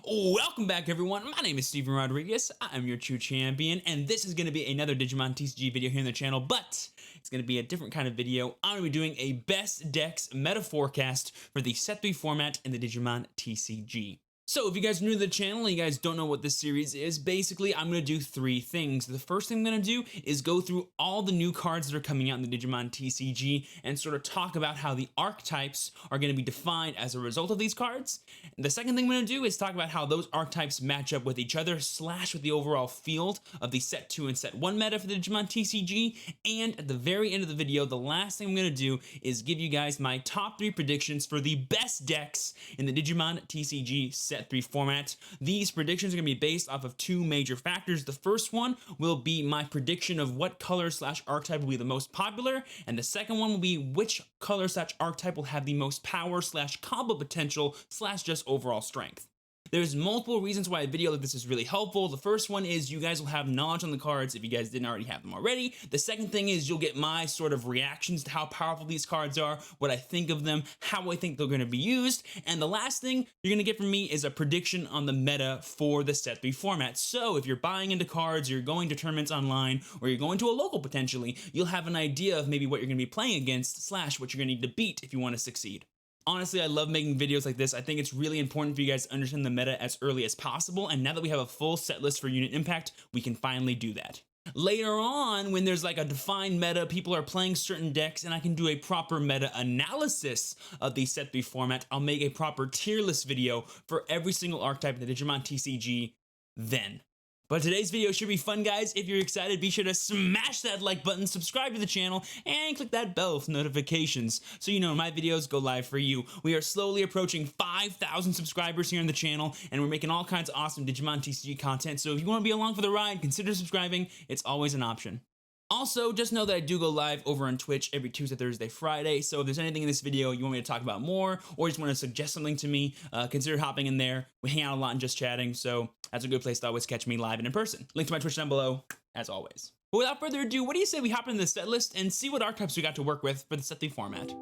Welcome back, everyone. My name is Steven Rodriguez. I am your true champion, and this is going to be another Digimon TCG video here on the channel, but it's going to be a different kind of video. I'm going to be doing a best decks meta forecast for the Set 3 format in the Digimon TCG. So if you guys are new to the channel and you guys don't know what this series is, basically I'm going to do three things. The first thing I'm going to do is go through all the new cards that are coming out in the Digimon TCG and sort of talk about how the archetypes are going to be defined as a result of these cards. And the second thing I'm going to do is talk about how those archetypes match up with each other / with the overall field of the Set 2 and Set 1 meta for the Digimon TCG. And at the very end of the video, the last thing I'm going to do is give you guys my top 3 predictions for the best decks in the Digimon TCG Set 3 format. These predictions are going to be based off of two major factors. The first one will be my prediction of what color / archetype will be the most popular, and the second one will be which color / archetype will have the most power / combo potential / just overall strength. There's multiple reasons why a video like this is really helpful. The first one is you guys will have knowledge on the cards if you guys didn't already have them already. The second thing is you'll get my sort of reactions to how powerful these cards are, what I think of them, how I think they're going to be used. And the last thing you're going to get from me is a prediction on the meta for the Set 3 format. So if you're buying into cards, you're going to tournaments online, or you're going to a local potentially, you'll have an idea of maybe what you're going to be playing against / what you're going to need to beat if you want to succeed. Honestly, I love making videos like this. I think it's really important for you guys to understand the meta as early as possible, and now that we have a full set list for Unit Impact, we can finally do that. Later on, when there's like a defined meta, people are playing certain decks, and I can do a proper meta analysis of the Set 3 format, I'll make a proper tier list video for every single archetype in the Digimon TCG then. But today's video should be fun, guys. If you're excited, be sure to smash that like button, subscribe to the channel, and click that bell for notifications so you know when my videos go live for you. We are slowly approaching 5,000 subscribers here on the channel, and we're making all kinds of awesome Digimon TCG content, so if you want to be along for the ride, consider subscribing. It's always an option. Also, just know that I do go live over on Twitch every Tuesday, Thursday, Friday, so if there's anything in this video you want me to talk about more, or just want to suggest something to me, consider hopping in there. We hang out a lot and just chatting, so that's a good place to always catch me live and in person. Link to my Twitch down below, as always. But without further ado, what do you say we hop into the set list and see what archetypes we got to work with for the Set 3 format?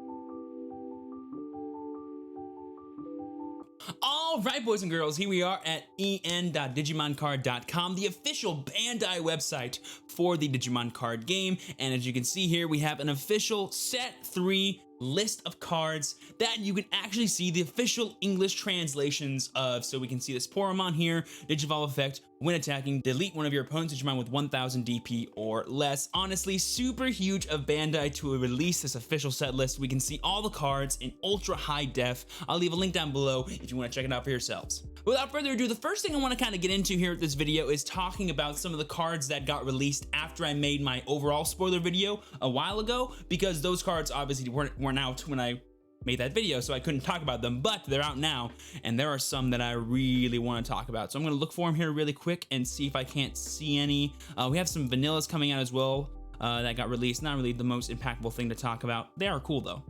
Alright, boys and girls, here we are at en.digimoncard.com, the official Bandai website for the Digimon card game. And as you can see here, we have an official Set 3 list of cards that you can actually see the official English translations of. So we can see this Poromon here, Digivolve effect, when attacking, delete one of your opponent's Digimon with 1000 DP or less. Honestly, super huge of Bandai to release this official set list. We can see all the cards in ultra high def. I'll leave a link down below if you want to check it out for yourselves. Without further ado, the first thing I want to kind of get into here with this video is talking about some of the cards that got released after I made my overall spoiler video a while ago, because those cards obviously weren't out when I made that video, so I couldn't talk about them, but they're out now, and there are some that I really want to talk about. So I'm going to look for them here really quick and see if I can't see any. We have some vanillas coming out as well that got released. Not really the most impactful thing to talk about. They are cool though.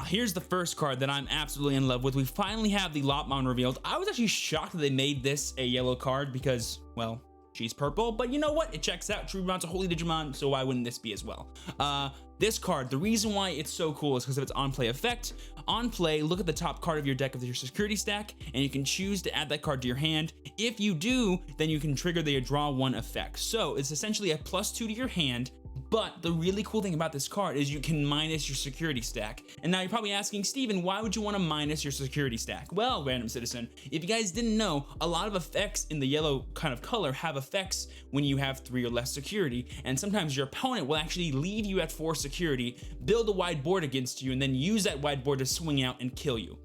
Here's the first card that I'm absolutely in love with. We finally have the Lopmon revealed. I was actually shocked that they made this a yellow card because, well, she's purple, but you know what? It checks out. TrueChampionSteven's a holy Digimon, so why wouldn't this be as well? This card, the reason why it's so cool is because of its on-play effect. On play, look at the top card of your deck of your security stack, and you can choose to add that card to your hand. If you do, then you can trigger the draw 1 effect. So it's essentially a +2 to your hand. But the really cool thing about this card is you can minus your security stack. And now you're probably asking, Steven, why would you want to minus your security stack? Well, random citizen, if you guys didn't know, a lot of effects in the yellow kind of color have effects when you have 3 or less security. And sometimes your opponent will actually leave you at 4 security, build a wide board against you, and then use that wide board to swing out and kill you.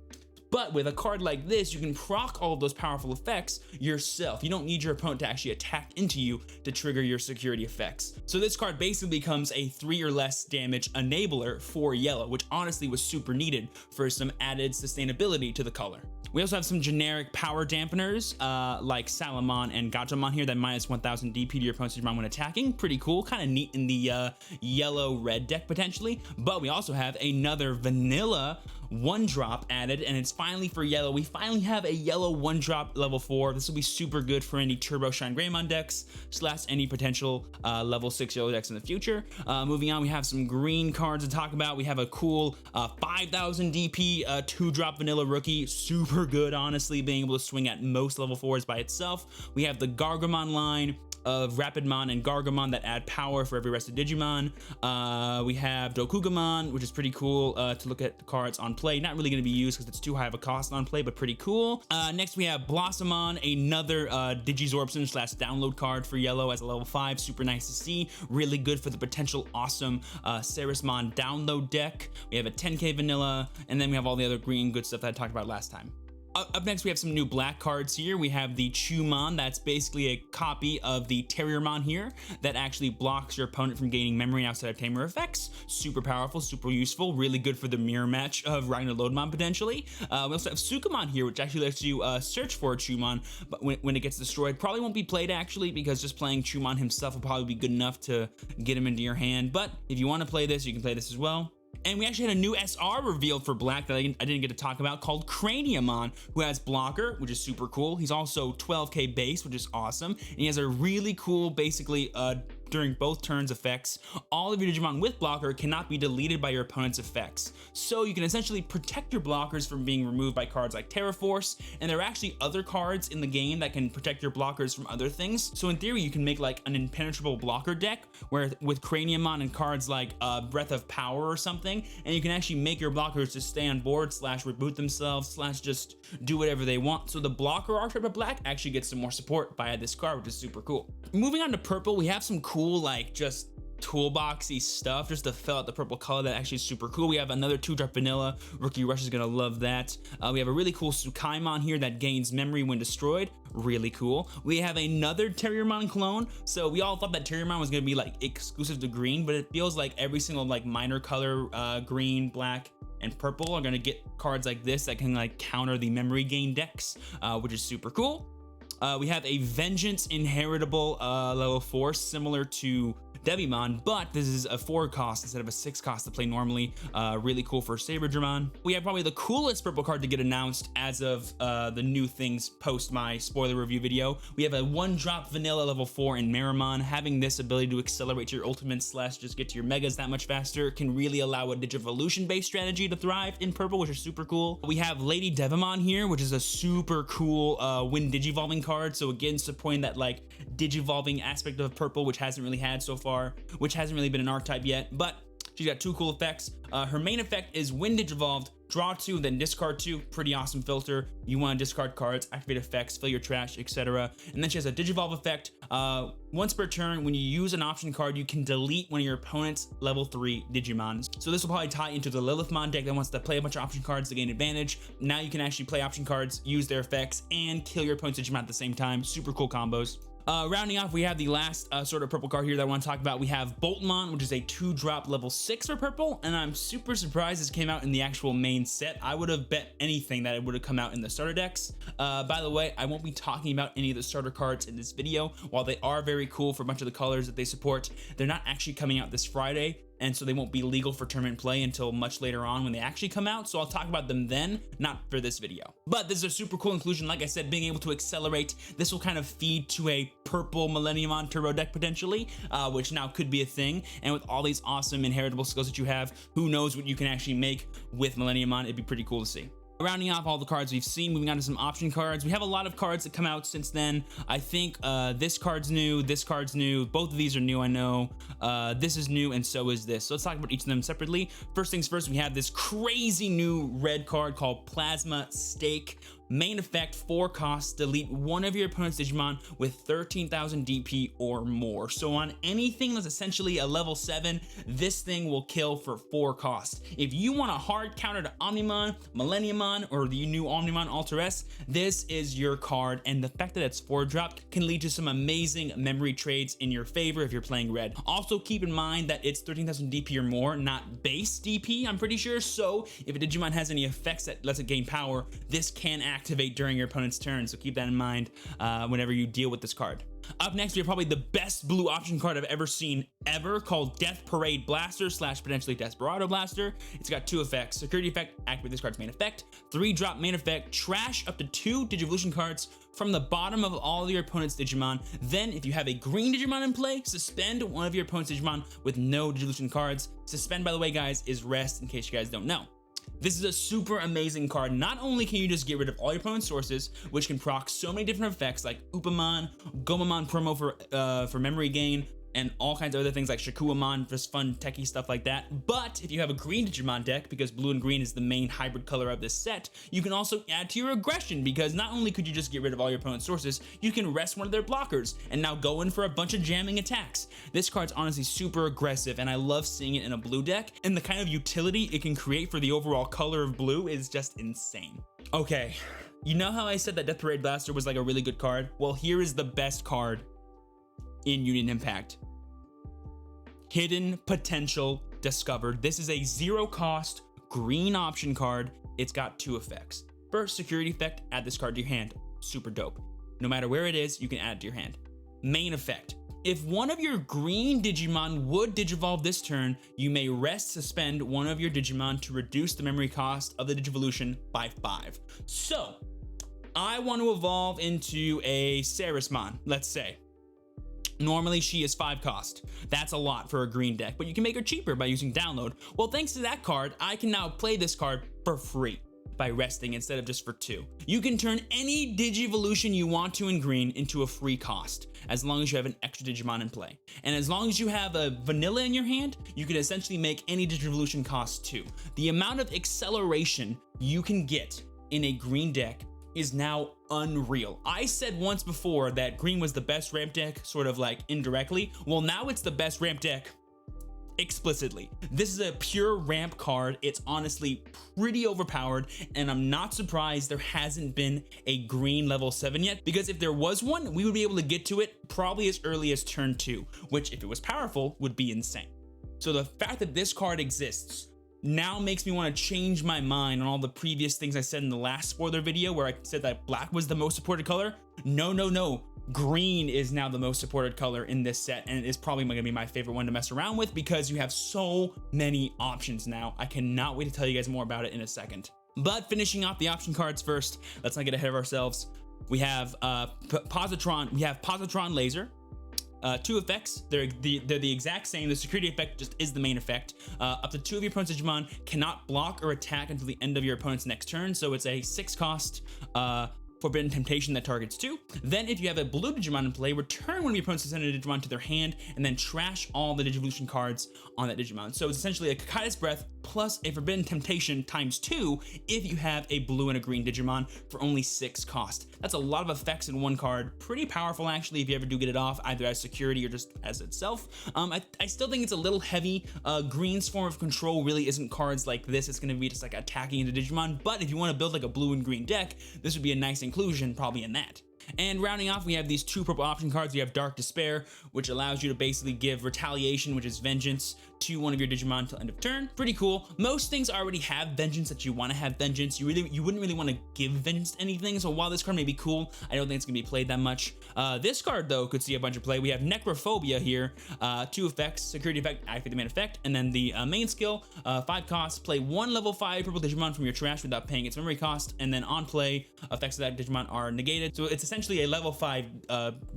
But with a card like this, you can proc all of those powerful effects yourself. You don't need your opponent to actually attack into you to trigger your security effects. So this card basically becomes a 3 or less damage enabler for yellow, which honestly was super needed for some added sustainability to the color. We also have some generic power dampeners like Salamon and Gajamon here that minus 1000 DP to your opponent's Digimon when attacking. Pretty cool, kind of neat in the yellow-red deck potentially. But we also have another vanilla 1-drop added, and it's finally for yellow. We finally have a yellow 1-drop level 4. This will be super good for any Turbo Shine Greymon decks / any potential level 6 yellow decks in the future. Moving on, we have some green cards to talk about. We have a cool 5000 DP 2-drop vanilla rookie. Super good, honestly, being able to swing at most level 4s by itself. We have the Gargamon line of Rapidmon and Gargamon that add power for every rested Digimon. We have Dokugamon, which is pretty cool to look at the cards on play. Not really going to be used because it's too high of a cost on play, but pretty cool. Next, we have Blossomon, another Digizorbson / download card for yellow as a level 5. Super nice to see. Really good for the potential awesome Sarismon download deck. We have a 10k vanilla, and then we have all the other green good stuff that I talked about last time. Up next, we have some new black cards here. We have the Chumon, that's basically a copy of the Terriermon here that actually blocks your opponent from gaining memory outside of Tamer effects. Super powerful, super useful, really good for the mirror match of Ragnar Lodemon potentially. We also have Sukamon here, which actually lets you search for a Chumon, but when it gets destroyed, probably won't be played actually, because just playing Chumon himself will probably be good enough to get him into your hand. But if you want to play this, you can play this as well. And we actually had a new SR revealed for black that I didn't get to talk about, called Craniamon, who has blocker, which is super cool. He's also 12k base, which is awesome. And he has a really cool, basically, during both turns effects. All of your Digimon with blocker cannot be deleted by your opponent's effects. So you can essentially protect your blockers from being removed by cards like Terra Force, and there are actually other cards in the game that can protect your blockers from other things. So in theory, you can make like an impenetrable blocker deck where with Craniamon and cards like Breath of Power or something, and you can actually make your blockers just stay on board / reboot themselves / just do whatever they want. So the blocker Archetype of black actually gets some more support via this card, which is super cool. Moving on to purple, we have some cool like just toolboxy stuff just to fill out the purple color that actually is super cool. We have another 2-drop vanilla. Rookie Rush is gonna love that. We have a really cool Tsukaimon here that gains memory when destroyed. Really cool. We have another Terriermon clone. So we all thought that Terriermon was gonna be like exclusive to green, but it feels like every single like minor color, green, black, and purple are gonna get cards like this that can like counter the memory gain decks, which is super cool. We have a Vengeance inheritable level 4, similar to Devimon, but this is a 4 cost instead of a 6 cost to play normally. Really cool for Saberdramon. We have probably the coolest purple card to get announced as of the new things post my spoiler review video. We have a 1-drop vanilla level 4 in Meramon. Having this ability to accelerate your ultimates / just get to your megas that much faster can really allow a Digivolution based strategy to thrive in purple, which is super cool. We have Lady Devimon here, which is a super cool when Digivolving card. So again, supporting that like Digivolving aspect of purple, which hasn't really had so far, which hasn't really been an archetype yet, but she's got 2 cool effects. Her main effect is when Digivolved, draw 2, then discard 2. Pretty awesome filter. You want to discard cards, activate effects, fill your trash, etc. And then she has a Digivolve effect. Once per turn, when you use an option card, you can delete one of your opponent's level 3 Digimons. So this will probably tie into the Lilithmon deck that wants to play a bunch of option cards to gain advantage. Now you can actually play option cards, use their effects, and kill your opponent's Digimon at the same time. Super cool combos. Rounding off, we have the last sort of purple card here that I want to talk about. We have Boltmon, which is a 2-drop level 6 for purple, and I'm super surprised this came out in the actual main set. I would have bet anything that it would have come out in the starter decks. By the way, I won't be talking about any of the starter cards in this video. While they are very cool for a bunch of the colors that they support, they're not actually coming out this Friday, and so they won't be legal for tournament play until much later on when they actually come out. So I'll talk about them then, not for this video. But this is a super cool inclusion. Like I said, being able to accelerate, this will kind of feed to a purple Millenniumon turbo deck potentially, which now could be a thing. And with all these awesome inheritable skills that you have, who knows what you can actually make with Millenniumon. It'd be pretty cool to see. Rounding off all the cards we've seen, moving on to some option cards. We have a lot of cards that come out since then. I think this card's new, this card's new. Both of these are new, I know. This is new, and so is this. So let's talk about each of them separately. First things first, we have this crazy new red card called Plasma Stake. Main effect, 4 costs, delete one of your opponent's Digimon with 13,000 DP or more. So on anything that's essentially a level 7, this thing will kill for 4 costs. If you want a hard counter to Omnimon, Millenniumon, or the new Omnimon Alter S, this is your card, and the fact that it's 4-dropped can lead to some amazing memory trades in your favor if you're playing red. Also keep in mind that it's 13,000 DP or more, not base DP, I'm pretty sure, so if a Digimon has any effects that lets it gain power, this can activate during your opponent's turn, so keep that in mind whenever you deal with this card. Up next, we have probably the best blue option card I've ever seen called Death Parade Blaster / potentially Desperado Blaster. It's got 2 effects. Security effect, activate this card's main effect. 3-drop main effect, trash up to 2 Digivolution cards from the bottom of all of your opponent's Digimon. Then, if you have a green Digimon in play, suspend one of your opponent's Digimon with no Digivolution cards. Suspend, by the way, guys, is rest, in case you guys don't know. This is a super amazing card. Not only can you just get rid of all your opponent's sources, which can proc so many different effects like Upamon, Gomamon promo for memory gain, and all kinds of other things like Shakuamon, just fun techie stuff like that. But if you have a green Digimon deck, because blue and green is the main hybrid color of this set, you can also add to your aggression, because not only could you just get rid of all your opponent's sources, you can rest one of their blockers and now go in for a bunch of jamming attacks. This card's honestly super aggressive, and I love seeing it in a blue deck, and the kind of utility it can create for the overall color of blue is just insane. Okay, you know how I said that Death Parade Blaster was like a really good card? Well, here is the best card in Union Impact. Hidden Potential discovered. This is a 0-cost green option card. It's got 2 effects. First, security effect, add this card to your hand. Super dope. No matter where it is, you can add it to your hand. Main effect, if one of your green Digimon would Digivolve this turn, you may rest suspend one of your Digimon to reduce the memory cost of the Digivolution by 5. So, I want to evolve into a Sarismon, let's say. Normally, she is 5 cost. That's a lot for a green deck, but you can make her cheaper by using download. Well, thanks to that card, I can now play this card for free by resting instead of just for 2. You can turn any Digivolution you want to in green into a free cost, as long as you have an extra Digimon in play. And as long as you have a vanilla in your hand, you can essentially make any Digivolution cost 2. The amount of acceleration you can get in a green deck is now unreal. I said once before that green was the best ramp deck, sort of like indirectly. Well, now it's the best ramp deck explicitly. This is a pure ramp card. It's honestly pretty overpowered, and I'm not surprised there hasn't been a green level 7 yet, because if there was one, we would be able to get to it probably as early as turn 2, which if it was powerful would be insane. So the fact that this card exists now makes me want to change my mind on all the previous things I said in the last spoiler video where I said that black was the most supported color. No. Green is now the most supported color in this set, and it is probably going to be my favorite one to mess around with because you have so many options now. I cannot wait to tell you guys more about it in a second. But finishing off the option cards first, let's not get ahead of ourselves. We have Positron Laser. 2 effects, they're the exact same. The security effect just is the main effect. Up to 2 of your opponent's Digimon cannot block or attack until the end of your opponent's next turn, so it's a 6-cost Forbidden Temptation that targets 2. Then if you have a blue Digimon in play, return one of your opponent's descended Digimon to their hand, and then trash all the Digivolution cards on that Digimon. So it's essentially a Kakai's Breath plus a Forbidden Temptation times 2 if you have a blue and a green Digimon for only 6 cost. That's a lot of effects in one card. Pretty powerful, actually, if you ever do get it off, either as security or just as itself. I still think it's a little heavy. Green's form of control really isn't cards like this. It's going to be just like attacking into Digimon, but if you want to build like a blue and green deck, this would be a nice inclusion probably in that. And rounding off, we have these 2 purple option cards. We have Dark Despair, which allows you to basically give Retaliation, which is vengeance, to one of your Digimon until end of turn. Pretty cool. Most things already have vengeance that you want to have vengeance. You wouldn't really want to give vengeance to anything. So while this card may be cool, I don't think it's gonna be played that much. This card though could see a bunch of play. We have Necrophobia here. 2 effects: security effect, activate the main effect, and then the main skill, 5 costs. Play 1 level 5 purple Digimon from your trash without paying its memory cost, and then on play, effects of that Digimon are negated. So it's essentially a level 5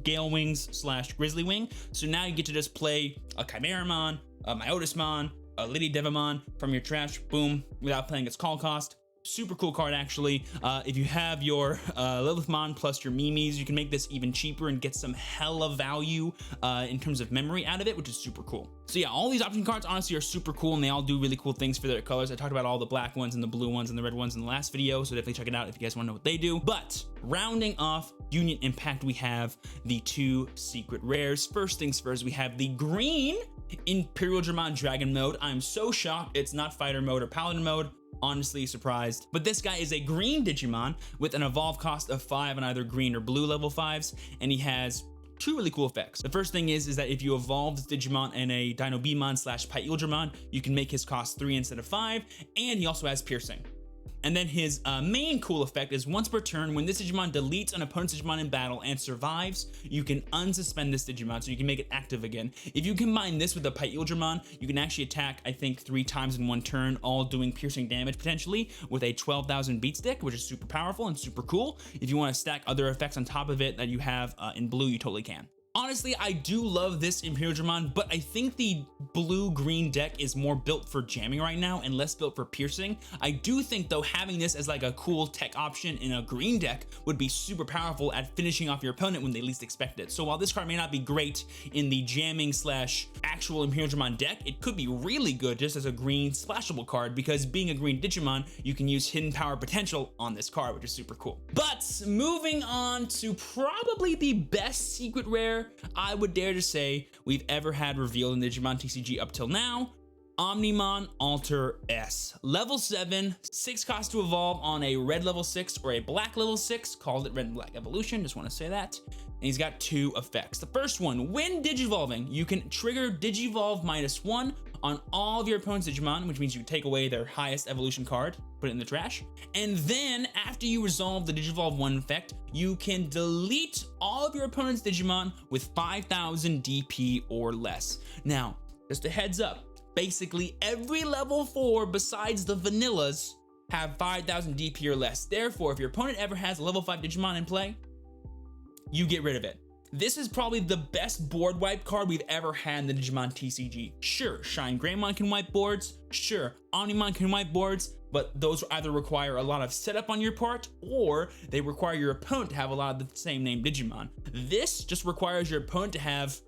Gale Wings / Grizzly Wing. So now you get to just play a Chimeramon, a Myotismon, a Lady Devamon from your trash, boom, without paying its call cost. Super cool card, actually. If you have your Lilithmon plus your Mimis, you can make this even cheaper and get some hella value in terms of memory out of it, which is super cool. So yeah, all these option cards honestly are super cool, and they all do really cool things for their colors. I talked about all the black ones and the blue ones and the red ones in the last video, so definitely check it out if you guys want to know what they do. But rounding off Union Impact, we have the 2 secret rares. First things first, we have the green Imperial Dramon Dragon mode. I'm so shocked it's not fighter mode or paladin mode. Honestly surprised. But this guy is a green Digimon with an evolve cost of 5 on either green or blue level 5s, and he has 2 really cool effects. The first thing is that if you evolve this Digimon in a Dinobemon / Pyeldramon, you can make his cost 3 instead of 5, and he also has piercing. And then his main cool effect is once per turn, when this Digimon deletes an opponent's Digimon in battle and survives, you can unsuspend this Digimon, so you can make it active again. If you combine this with the Pyldramon, you can actually attack, I think, 3 times in one turn, all doing piercing damage potentially, with a 12,000 beat stick, which is super powerful and super cool. If you want to stack other effects on top of it that you have in blue, you totally can. Honestly, I do love this Imperialdramon, but I think the blue-green deck is more built for jamming right now and less built for piercing. I do think, though, having this as like a cool tech option in a green deck would be super powerful at finishing off your opponent when they least expect it. So while this card may not be great in the jamming slash actual Imperialdramon deck, it could be really good just as a green splashable card, because being a green Digimon, you can use hidden power potential on this card, which is super cool. But moving on to probably the best secret rare I would dare to say we've ever had revealed in Digimon TCG up till now, Omnimon Alter S. Level 7, 6 cost to evolve on a red level 6 or a black level 6, called it red and black evolution, just want to say that. And he's got 2 effects. The first one, when Digivolving, you can trigger Digivolve -1 on all of your opponent's Digimon, which means you take away their highest evolution card, put it in the trash. And then after you resolve the Digivolve 1 effect, you can delete all of your opponent's Digimon with 5,000 DP or less. Now, just a heads up, basically every level 4 besides the vanillas have 5,000 DP or less. Therefore, if your opponent ever has a level 5 Digimon in play, you get rid of it. This is probably the best board wipe card we've ever had in the Digimon TCG. Sure, Shine Greymon can wipe boards, sure, Omnimon can wipe boards, but those either require a lot of setup on your part, or they require your opponent to have a lot of the same name Digimon. This just requires your opponent to have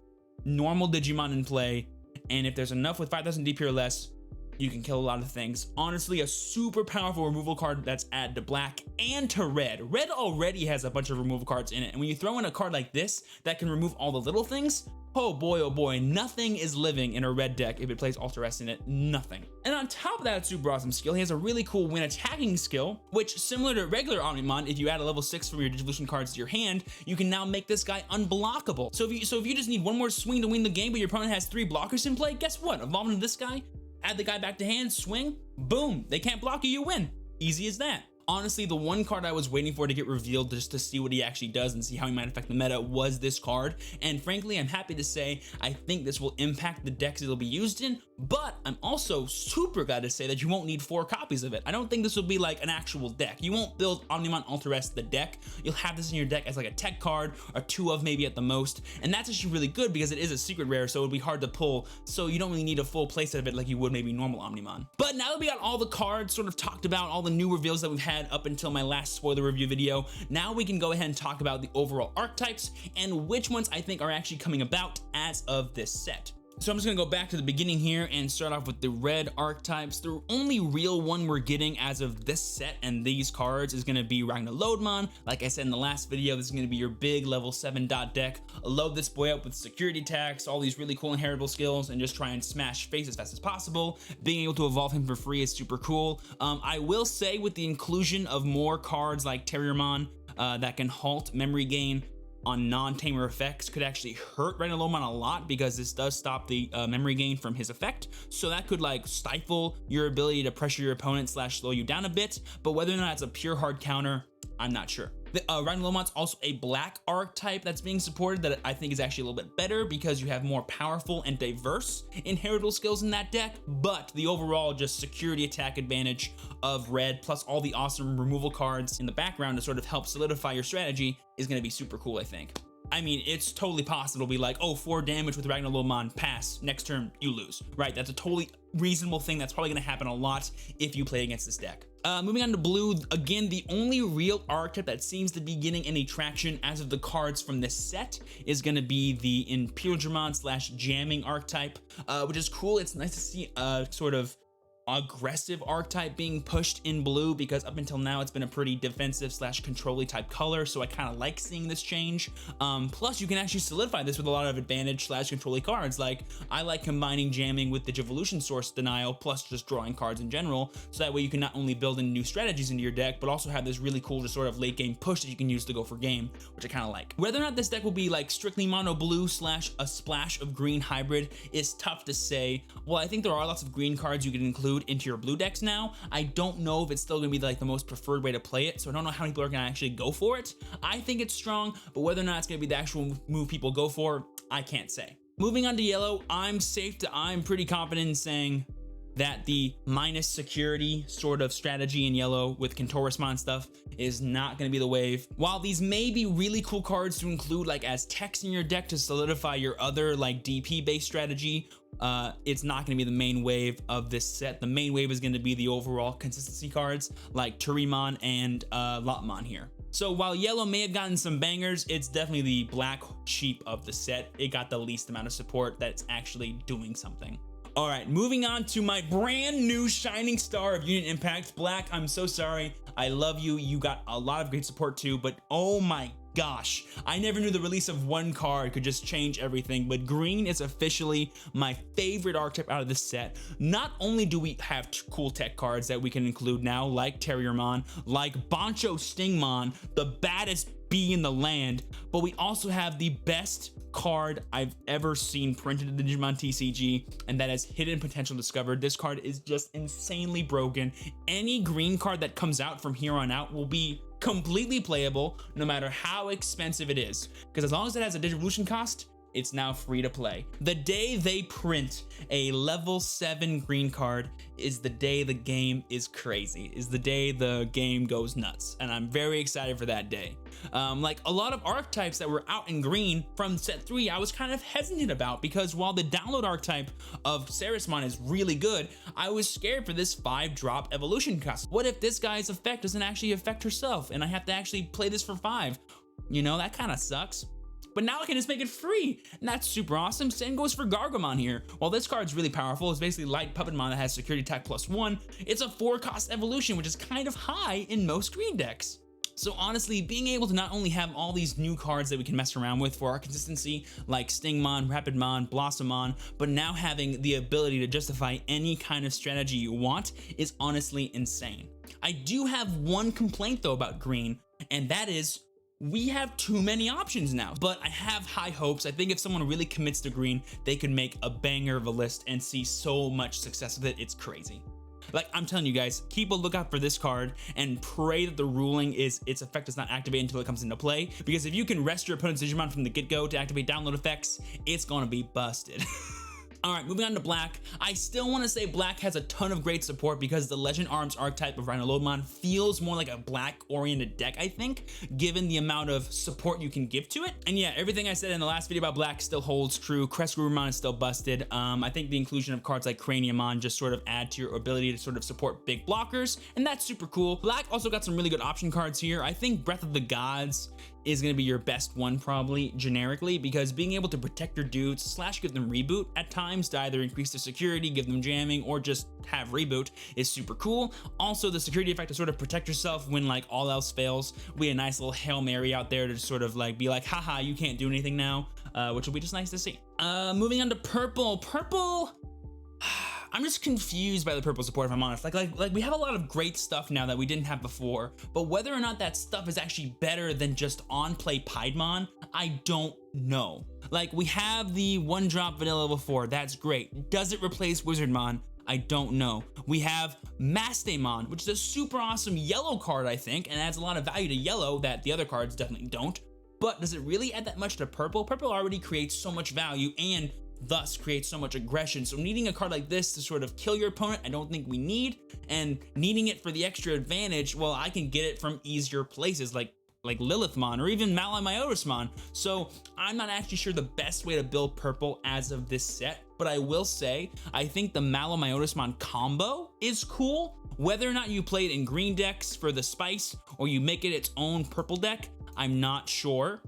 normal Digimon in play, and if there's enough with 5,000 DP or less, you can kill a lot of things. Honestly, a super powerful removal card that's added to black and to red. Red already has a bunch of removal cards in it, and when you throw in a card like this that can remove all the little things, oh boy, nothing is living in a red deck if it plays Alter S in it, nothing. And on top of that super awesome skill, he has a really cool when attacking skill, which similar to regular Omnimon, if you add a level 6 from your Digivolution cards to your hand, you can now make this guy unblockable. So if you just need one more swing to win the game, but your opponent has 3 blockers in play, guess what? Evolve into this guy, add the guy back to hand, swing, boom, they can't block you, you win. Easy as that. Honestly, the one card I was waiting for to get revealed just to see what he actually does and see how he might affect the meta was this card. And frankly, I'm happy to say I think this will impact the decks it'll be used in, but I'm also super glad to say that you won't need 4 copies of it. I don't think this will be like an actual deck. You won't build Omnimon Alter S the deck. You'll have this in your deck as like a tech card or 2 of maybe at the most. And that's actually really good because it is a secret rare, so it'll be hard to pull. So you don't really need a full playset of it like you would maybe normal Omnimon. But now that we got all the cards sort of talked about, all the new reveals that we've had up until my last spoiler review video, now we can go ahead and talk about the overall archetypes and which ones I think are actually coming about as of this set. So I'm just gonna go back to the beginning here and start off with the red archetypes. The only real one we're getting as of this set and these cards is gonna be Ragnar Lodemon. Like I said in the last video, this is gonna be your big level 7 dot deck. Load this boy up with security attacks, all these really cool inheritable skills, and just try and smash face as fast as possible. Being able to evolve him for free is super cool. I will say with the inclusion of more cards like Terriermon that can halt memory gain on non-tamer effects could actually hurt Ragnar Lodemon a lot, because this does stop the memory gain from his effect. So that could like stifle your ability to pressure your opponent slash slow you down a bit. But whether or not it's a pure hard counter, I'm not sure. Ragnar Lodemon's also a black archetype that's being supported that I think is actually a little bit better because you have more powerful and diverse inheritable skills in that deck, but the overall just security attack advantage of red plus all the awesome removal cards in the background to sort of help solidify your strategy is going to be super cool, I think. I mean, it's totally possible to be like, oh, 4 damage with Ragnar Lodemon, pass, next turn you lose, right? That's a totally reasonable thing. That's probably going to happen a lot if you play against this deck. Moving on to blue, again, the only real archetype that seems to be getting any traction as of the cards from this set is going to be the Imperialdramon slash jamming archetype, which is cool. It's nice to see a sort of aggressive archetype being pushed in blue, because up until now it's been a pretty defensive slash control-y type color, so I kind of like seeing this change. Plus you can actually solidify this with a lot of advantage slash control-y cards. Like, I like combining jamming with the Digivolution source denial plus just drawing cards in general, so that way you can not only build in new strategies into your deck but also have this really cool just sort of late game push that you can use to go for game, which I kind of like. Whether or not this deck will be like strictly mono blue slash a splash of green hybrid is tough to say. Well, I think there are lots of green cards you can include include into your blue decks now. I don't know if it's still gonna be like the most preferred way to play it, so I don't know how people are gonna actually go for it. I think it's strong, but whether or not it's gonna be the actual move people go for, I can't say. Moving on to yellow, I'm pretty confident in saying that the minus security sort of strategy in yellow with Contourusmon stuff is not going to be the wave. While these may be really cool cards to include like as techs in your deck to solidify your other like DP based strategy, it's not going to be the main wave of this set. The main wave is going to be the overall consistency cards like Turimon and Lotmon here. So while yellow may have gotten some bangers, it's definitely the black sheep of the set. It got the least amount of support that's actually doing something. All right, moving on to my brand new shining star of Union Impact, Black. I'm so sorry. I love you. You got a lot of great support too, but oh my gosh, I never knew the release of one card could just change everything, but green is officially my favorite archetype out of this set. Not only do we have cool tech cards that we can include now, like Terriermon, like Boncho Stingmon, the baddest bee in the land, but we also have the best card I've ever seen printed in the Digimon TCG, and that is Hidden Potential Discovered. This card is just insanely broken. Any green card that comes out from here on out will be completely playable no matter how expensive it is, because as long as it has a Digivolution cost, it's now free to play. The day they print a level 7 green card is the day the game is crazy, is the day the game goes nuts, and I'm very excited for that day. Like a lot of archetypes that were out in green from set 3, I was kind of hesitant about, because while the download archetype of Sarismon is really good, I was scared for this 5-drop evolution cost. What if this guy's effect doesn't actually affect herself and I have to actually play this for 5? You know, that kind of sucks. But now I can just make it free, and that's super awesome. Same goes for Gargomon here. While this card's really powerful, it's basically Light Puppetmon that has security attack +1. It's a 4-cost evolution, which is kind of high in most green decks. So honestly, being able to not only have all these new cards that we can mess around with for our consistency, like Stingmon, Rapidmon, Blossomon, but now having the ability to justify any kind of strategy you want is honestly insane. I do have one complaint though about green, and that is we have too many options now, but I have high hopes. I think if someone really commits to green, they can make a banger of a list and see so much success with it. It's crazy. Like, I'm telling you guys, keep a lookout for this card and pray that the ruling is its effect does not activate until it comes into play, because if you can rest your opponent's Digimon from the get-go to activate download effects, it's gonna be busted. All right, moving on to black. I still want to say black has a ton of great support because the Legend Arms archetype of Rhinolodemon feels more like a black-oriented deck, I think, given the amount of support you can give to it. And yeah, everything I said in the last video about black still holds true. Crestgrumon is still busted. I think the inclusion of cards like Craniumon just sort of add to your ability to sort of support big blockers, and that's super cool. Black also got some really good option cards here. I think Breath of the Gods is going to be your best one probably generically, because being able to protect your dudes / give them reboot at times to either increase their security, give them jamming, or just have reboot is super cool. Also, the security effect to sort of protect yourself when like all else fails. We had a nice little Hail Mary out there to sort of like be like, haha, you can't do anything now, which will be just nice to see. Moving on to purple. Purple, I'm just confused by the purple support, if I'm honest. Like we have a lot of great stuff now that we didn't have before, but whether or not that stuff is actually better than just on-play Piedmon, I don't know. Like, we have the 1-drop vanilla level 4, that's great. Does it replace Wizardmon? I don't know. We have Mastemon, which is a super awesome yellow card, I think, and adds a lot of value to yellow that the other cards definitely don't. But does it really add that much to purple? Purple already creates so much value and thus creates so much aggression. So needing a card like this to sort of kill your opponent, I don't think we need. And needing it for the extra advantage, well, I can get it from easier places like Lilithmon or even Malamayotismon. So I'm not actually sure the best way to build purple as of this set, but I will say I think the Malamayotismon combo is cool. Whether or not you play it in green decks for the spice or you make it its own purple deck, I'm not sure,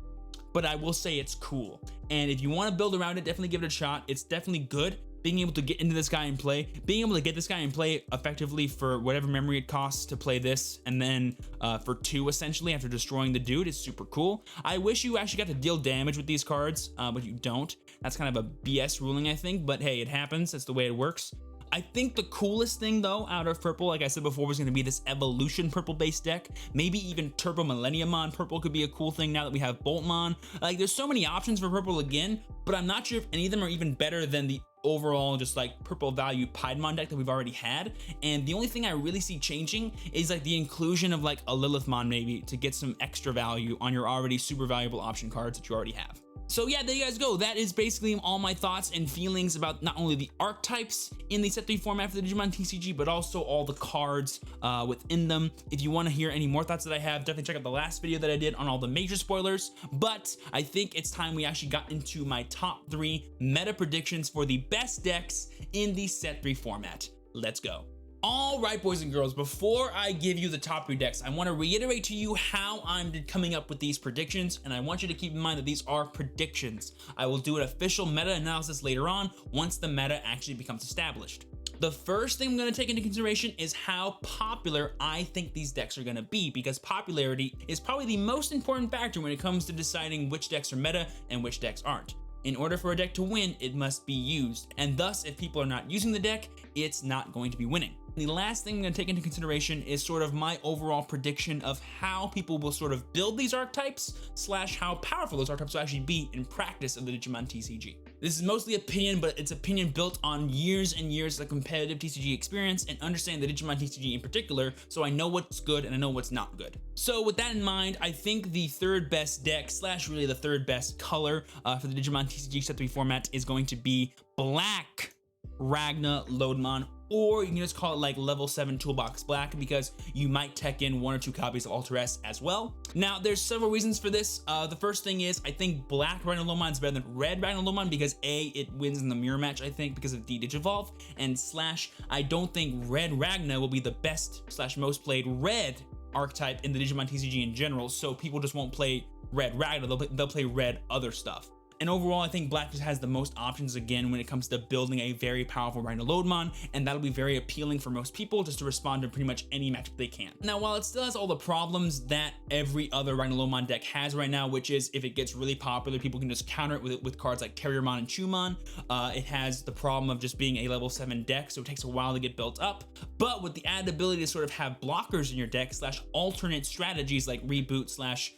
but I will say it's cool. And if you want to build around it, definitely give it a shot. It's definitely good. Being able to get into this guy and play, being able to get this guy and play effectively for whatever memory it costs to play this, and then for 2 essentially after destroying the dude is super cool. I wish you actually got to deal damage with these cards, but you don't. That's kind of a BS ruling, I think, but hey, it happens. That's the way it works. I think the coolest thing though out of purple, like I said before, was going to be this evolution purple based deck. Maybe even Turbo Millenniumon purple could be a cool thing now that we have Boltmon. Like, there's so many options for purple again, but I'm not sure if any of them are even better than the overall just like purple value Piedmon deck that we've already had. And the only thing I really see changing is like the inclusion of like a Lilithmon maybe to get some extra value on your already super valuable option cards that you already have. So yeah, there you guys go. That is basically all my thoughts and feelings about not only the archetypes in the set 3 format for the Digimon TCG, but also all the cards within them. If you want to hear any more thoughts that I have, definitely check out the last video that I did on all the major spoilers. But I think it's time we actually got into my top 3 meta predictions for the best decks in the set 3 format. Let's go. All right, boys and girls, before I give you the top 3 decks, I want to reiterate to you how I'm coming up with these predictions, and I want you to keep in mind that these are predictions. I will do an official meta analysis later on once the meta actually becomes established. The first thing I'm going to take into consideration is how popular I think these decks are going to be, because popularity is probably the most important factor when it comes to deciding which decks are meta and which decks aren't. In order for a deck to win, it must be used, and thus if people are not using the deck, it's not going to be winning. The last thing I'm going to take into consideration is sort of my overall prediction of how people will sort of build these archetypes / how powerful those archetypes will actually be in practice of the Digimon TCG. This is mostly opinion, but it's opinion built on years and years of competitive TCG experience and understanding the Digimon TCG in particular, so I know what's good and I know what's not good. So with that in mind, I think the third best deck / really the third best color for the Digimon TCG set 3 format is going to be Black Ragna Loadmon, or you can just call it like level 7 toolbox black, because you might tech in 1 or 2 copies of Alter S as well. Now there's several reasons for this. The first thing is I think Black Ragna Loadmon is better than Red Ragna Loadmon because A, it wins in the mirror match, I think, because of D-Digivolve, and / I don't think Red Ragna will be the best / most played red archetype in the Digimon TCG in general, so people just won't play Red Ragna, they'll play red other stuff. And overall, I think Black just has the most options again when it comes to building a very powerful Ragna Loadmon, and that'll be very appealing for most people just to respond to pretty much any matchup they can. Now, while it still has all the problems that every other Ragna Loadmon deck has right now, which is if it gets really popular, people can just counter it with cards like Terriermon and Chumon. It has the problem of just being a level 7 deck, so it takes a while to get built up. But with the added ability to sort of have blockers in your deck / alternate strategies like reboot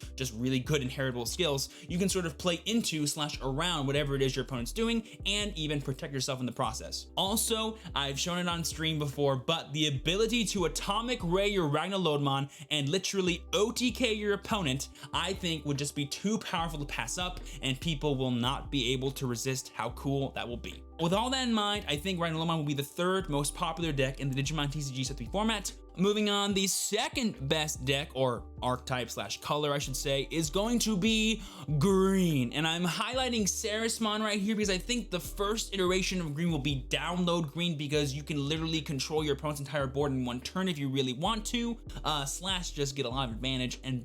/ just really good inheritable skills, you can sort of play into / around whatever it is your opponent's doing and even protect yourself in the process. Also, I've shown it on stream before, but the ability to Atomic Ray your Ragna Loadmon and literally OTK your opponent, I think would just be too powerful to pass up, and people will not be able to resist how cool that will be. With all that in mind, I think Ragna Loadmon will be the third most popular deck in the Digimon TCG set 3 format. Moving on, the second best deck, or archetype / color I should say, is going to be green. And I'm highlighting Sarismon right here because I think the first iteration of green will be download green, because you can literally control your opponent's entire board in 1 turn if you really want to, / just get a lot of advantage and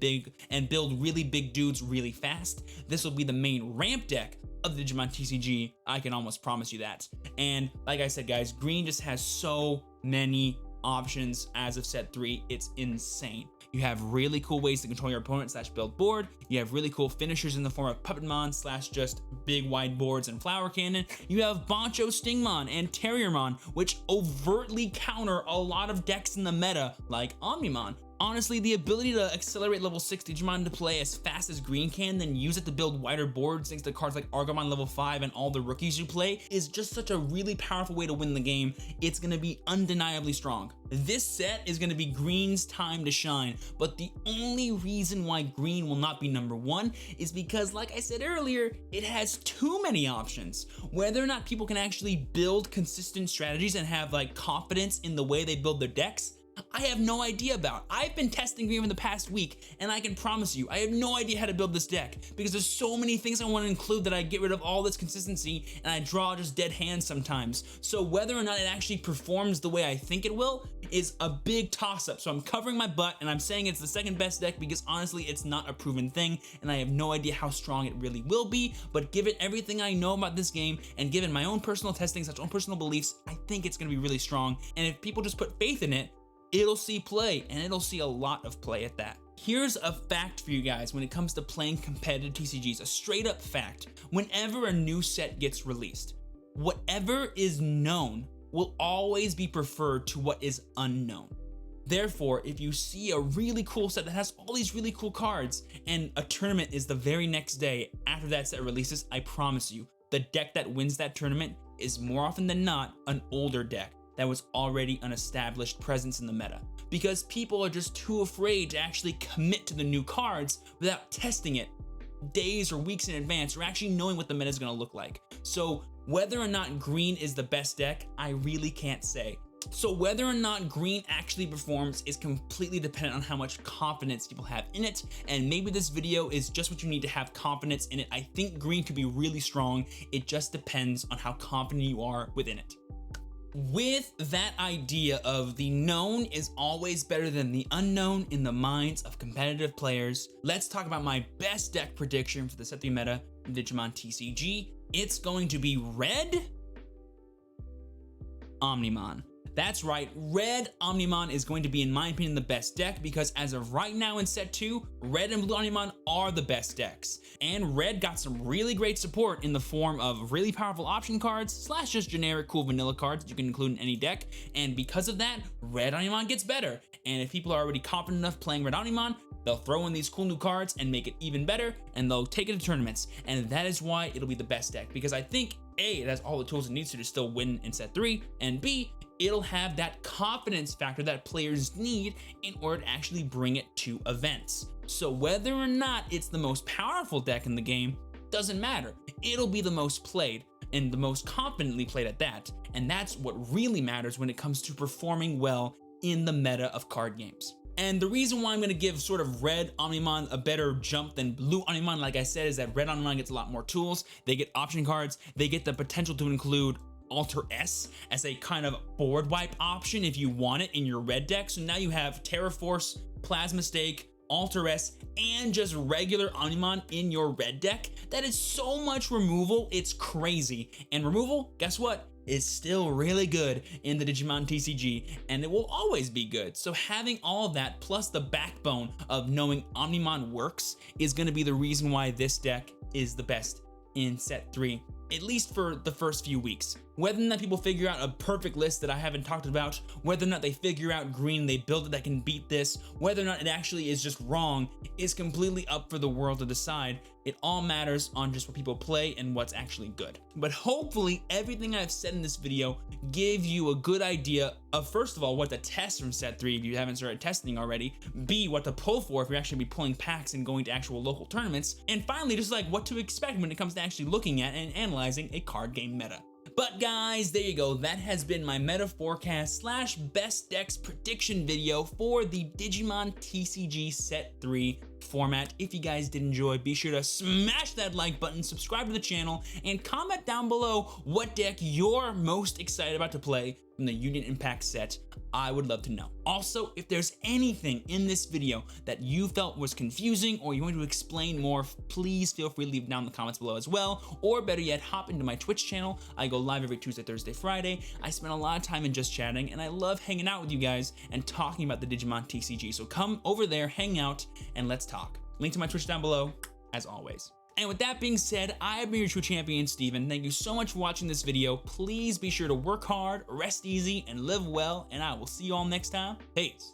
build really big dudes really fast. This will be the main ramp deck of the Digimon TCG, I can almost promise you that. And like I said, guys, green just has so many options as of set 3, it's insane. You have really cool ways to control your opponent / build board. You have really cool finishers in the form of Puppetmon / just big wide boards and Flower Cannon. You have Bancho Stingmon and Terriermon, which overtly counter a lot of decks in the meta like Omnimon. Honestly, the ability to accelerate level 6 Digimon to play as fast as green can, then use it to build wider boards thanks to cards like Argomon level 5 and all the rookies you play, is just such a really powerful way to win the game. It's gonna be undeniably strong. This set is gonna be green's time to shine, but the only reason why green will not be number 1 is because, like I said earlier, it has too many options. Whether or not people can actually build consistent strategies and have like confidence in the way they build their decks, I have no idea about. I've been testing green in the past week, and I can promise you, I have no idea how to build this deck, because there's so many things I want to include that I get rid of all this consistency, and I draw just dead hands sometimes. So whether or not it actually performs the way I think it will is a big toss-up. So I'm covering my butt, and I'm saying it's the second best deck because honestly, it's not a proven thing, and I have no idea how strong it really will be, but given everything I know about this game, and given my own personal testing, such own personal beliefs, I think it's going to be really strong, and if people just put faith in it, it'll see play, and it'll see a lot of play at that. Here's a fact for you guys when it comes to playing competitive TCGs, a straight up fact. Whenever a new set gets released, whatever is known will always be preferred to what is unknown. Therefore, if you see a really cool set that has all these really cool cards, and a tournament is the very next day after that set releases, I promise you, the deck that wins that tournament is more often than not an older deck that was already an established presence in the meta, because people are just too afraid to actually commit to the new cards without testing it days or weeks in advance or actually knowing what the meta is going to look like. So whether or not green is the best deck, I really can't say. So whether or not green actually performs is completely dependent on how much confidence people have in it, and maybe this video is just what you need to have confidence in it. I think green could be really strong. It just depends on how confident you are within it. With that idea of the known is always better than the unknown in the minds of competitive players, let's talk about my best deck prediction for the set 3 meta in Digimon TCG. It's going to be red Omnimon. That's right, red Omnimon is going to be, in my opinion, the best deck, because as of right now in set 2, red and blue Omnimon are the best decks. And red got some really great support in the form of really powerful option cards / just generic cool vanilla cards that you can include in any deck. And because of that, red Omnimon gets better. And if people are already confident enough playing red Omnimon, they'll throw in these cool new cards and make it even better, and they'll take it to tournaments. And that is why it'll be the best deck, because I think A, it has all the tools it needs to still win in set 3, and B, it'll have that confidence factor that players need in order to actually bring it to events. So whether or not it's the most powerful deck in the game doesn't matter. It'll be the most played, and the most confidently played at that. And that's what really matters when it comes to performing well in the meta of card games. And the reason why I'm going to give sort of red Omnimon a better jump than blue Omnimon, like I said, is that red Omnimon gets a lot more tools. They get option cards. They get the potential to include Alter S as a kind of board wipe option if you want it in your red deck. So now you have Terra Force, Plasma Stake, Alter S, and just regular Omnimon in your red deck. That is so much removal, it's crazy. And removal, guess what? Is still really good in the Digimon TCG, and it will always be good. So having all of that plus the backbone of knowing Omnimon works is going to be the reason why this deck is the best in set 3, at least for the first few weeks. Whether or not people figure out a perfect list that I haven't talked about, whether or not they figure out green, they build it that can beat this, whether or not it actually is just wrong, is completely up for the world to decide. It all matters on just what people play and what's actually good. But hopefully everything I've said in this video gave you a good idea of, first of all, what to test from set 3 if you haven't started testing already, B, what to pull for if you're actually be pulling packs and going to actual local tournaments, and finally just like what to expect when it comes to actually looking at and analyzing a card game meta. But guys, there you go. That has been my meta forecast / best decks prediction video for the Digimon TCG Set 3 format. If you guys did enjoy, be sure to smash that like button, subscribe to the channel, and comment down below what deck you're most excited about to play from the Union Impact set. I would love to know. Also, if there's anything in this video that you felt was confusing or you want to explain more, please feel free to leave down in the comments below as well, or better yet, hop into my Twitch channel. I go live every Tuesday, Thursday, Friday. I spend a lot of time in just chatting, and I love hanging out with you guys and talking about the Digimon TCG. So come over there, hang out, and let's talk. Link to my Twitch down below, as always. And with that being said, I have been your true champion, Steven. Thank you so much for watching this video. Please be sure to work hard, rest easy, and live well, and I will see you all next time. Peace.